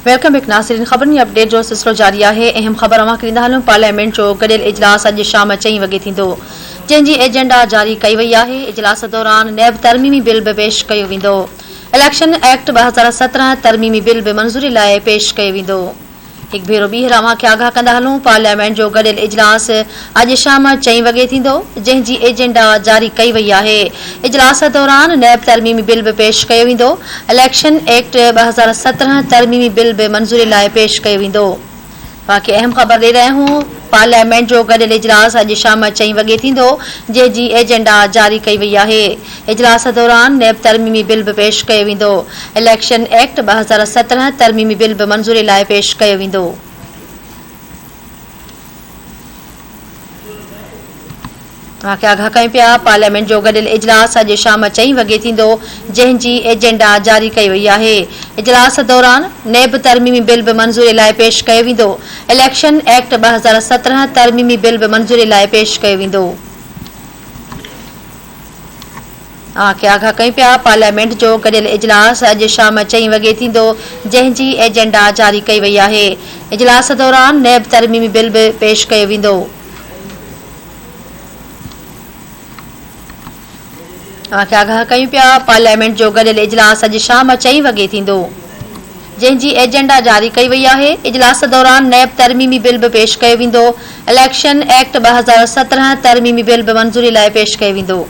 Welcome back नाज़रीन। ख़बरनि update जो सिलसिलो जारी है। अहम ख़बर अवां खे ॾींदा हलूं। पार्लियामेंट जो गॾियल इजलास अॼु शाम 4 वॻे थींदो, जंहिंजी एजेंडा जारी कई वई आहे। इजलास दौरान नैब तरमीमी बिल बि पेश कयो वेंदो। इलेक्शन एक्ट 2017 तरमीमी बिल बि मंज़ूरी लाइ पेश कयो वेंदो। एक भेरो ॿीहर अवां खे आगाह कंदा हलूं। पार्लियामेंट जो गॾियल इजलास अॼु शाम 4 वॻे थींदो, जंहिंजी एजेंडा जारी कई वई आहे। इजलास दौरान नैब तरमीमी बिल बि पेश कयो वेंदो। इलेक्शन एक्ट 2017 तरमीमी बिल बि मंज़ूरी लाइ पेश कयो वेंदो। बाक़ी अहम ख़बर ॾेई रहिया आहियूं। पार्लियामेंट जो गॾियल इजलास अॼु शाम 4 वॻे थींदो, जंहिंजी एजेंडा जारी कई वई आहे। इजलास दौरान नैब तरमीमी बिल बि पेश कयो वेंदो। इलेक्शन एक्ट 2017 तरमीमी बिल बि मंज़ूरी लाइ पेश कयो वेंदो। आगाह कयूं पिया। पार्लियामेंट जो गॾियल इजलास अॼु शाम 4 वॻे थींदो, जंहिंजी एजेंडा जारी कई वई आहे। इजलास दौरान नैब तरमीमी बिल बि मंज़ूरी लाइ पेश कयो वेंदो। इलेक्शन एक्ट 2017 तरमीमी बिल बि मंज़ूरी लाइ पेश कयो वेंदो। आगाह कयूं पिया। पार्लियामेंट जो गॾियल इजलास अॼु शाम 4 वॻे थींदो, जंहिंजी एजेंडा जारी कई वई आहे। इजलास दौरान नैब तरमीमी बिल बि पेश कयो वेंदो। आगाह कयूं पिया। पार्लियामेंट जो गॾियल इजलास अॼु शाम 4 वॻे थींदो, जंहिंजी एजेंडा जारी कई वई आहे। इजलास दौरान नैब तरमीमी बिल बि पेश कयो वेंदो। इलेक्शन एक्ट 2017 तरमीमी बिल बि मंज़ूरी लाइ पेश कयो वेंदो।